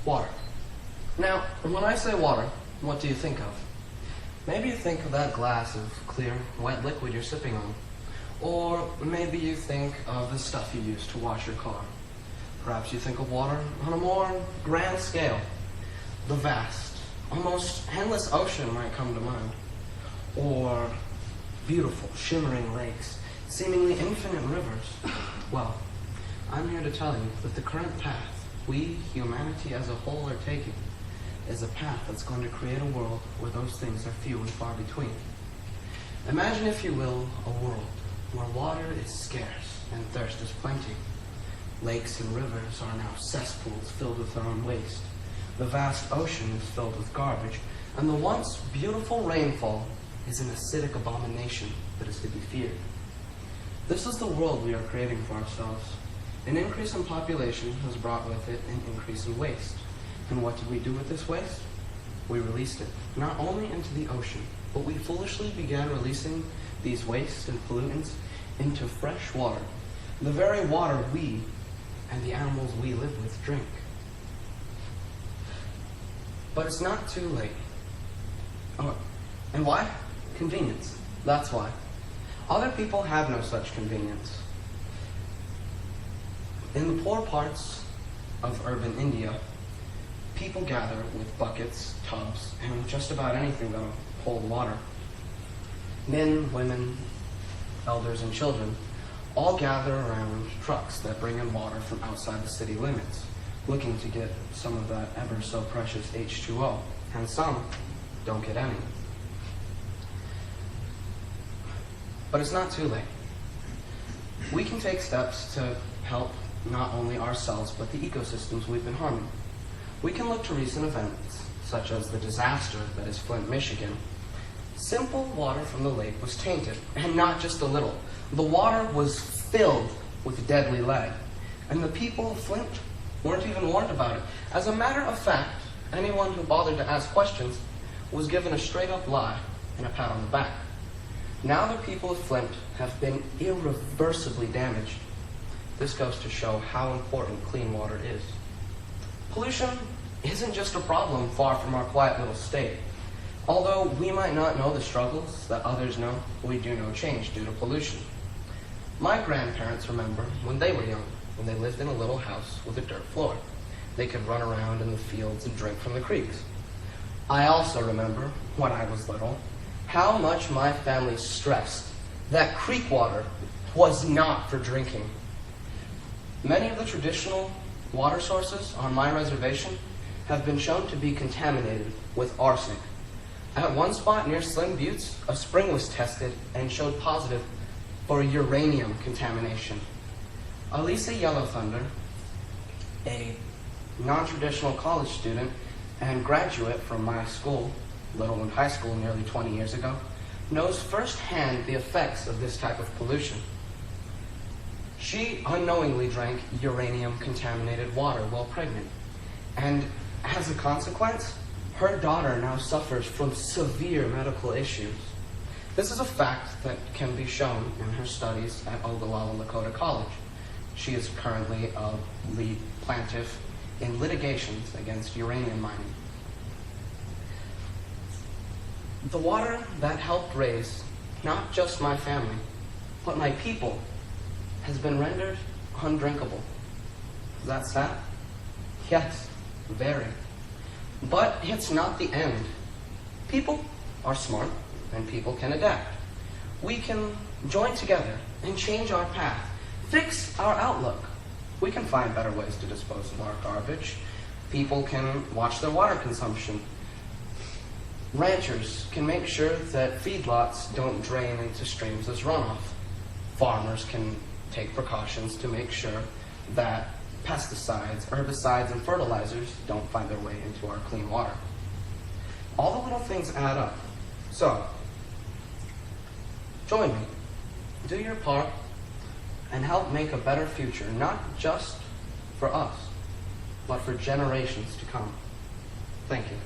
Water. Now, when I say water, what do you think of? Maybe you think of that glass of clear, wet liquid you're sipping on. Or maybe you think of the stuff you use to wash your car. Perhaps you think of water on a more grand scale. The vast, almost endless ocean might come to mind. Or beautiful, shimmering lakes, seemingly infinite rivers. Well, I'm here to tell you that the current path we, humanity as a whole, are taking is a path that's going to create a world where those things are few and far between. Imagine, if you will, a world where water is scarce and thirst is plenty. Lakes and rivers are now cesspools filled with their own waste. The vast ocean is filled with garbage, and the once beautiful rainfall is an acidic abomination that is to be feared. This is the world we are creating for ourselves. An increase in population has brought with it an increase in waste. And what did we do with this waste? We released it, not only into the ocean, but we foolishly began releasing these wastes and pollutants into fresh water, the very water we and the animals we live with drink. But it's not too late. And why? Convenience. That's why. Other people have no such convenience. In the poor parts of urban India, people gather with buckets, tubs, and just about anything that'll hold water. Men, women, elders, and children all gather around trucks that bring in water from outside the city limits, looking to get some of that ever so precious H2O, and some don't get any. But it's not too late. We can take steps to help not only ourselves, but the ecosystems we've been harming. We can look to recent events, such as the disaster that is Flint, Michigan. Simple water from the lake was tainted, and not just a little. The water was filled with deadly lead, and the people of Flint weren't even warned about it. As a matter of fact, anyone who bothered to ask questions was given a straight-up lie and a pat on the back. Now the people of Flint have been irreversibly damaged. This goes to show how important clean water is. Pollution isn't just a problem far from our quiet little state. Although we might not know the struggles that others know, we do know change due to pollution. My grandparents remember when they were young, when they lived in a little house with a dirt floor. They could run around in the fields and drink from the creeks. I also remember, when I was little, how much my family stressed that creek water was not for drinking. Many of the traditional water sources on my reservation have been shown to be contaminated with arsenic. At one spot near Slim Buttes, a spring was tested and showed positive for uranium contamination. Alisa Yellow Thunder, a non-traditional college student and graduate from my school, Littlewood High School, nearly 20 years ago, knows firsthand the effects of this type of pollution. She unknowingly drank uranium-contaminated water while pregnant, and as a consequence, her daughter now suffers from severe medical issues. This is a fact that can be shown in her studies at Ogallala Lakota College. She is currently a lead plaintiff in litigations against uranium mining. The water that helped raise not just my family, but my people, has been rendered undrinkable. Is that sad? Yes, very. But it's not the end. People are smart, and people can adapt. We can join together and change our path, fix our outlook. We can find better ways to dispose of our garbage. People can watch their water consumption. Ranchers can make sure that feedlots don't drain into streams as runoff. Farmers can take precautions to make sure that pesticides, herbicides, and fertilizers don't find their way into our clean water. All the little things add up. So, join me. Do your part and help make a better future, not just for us, but for generations to come. Thank you.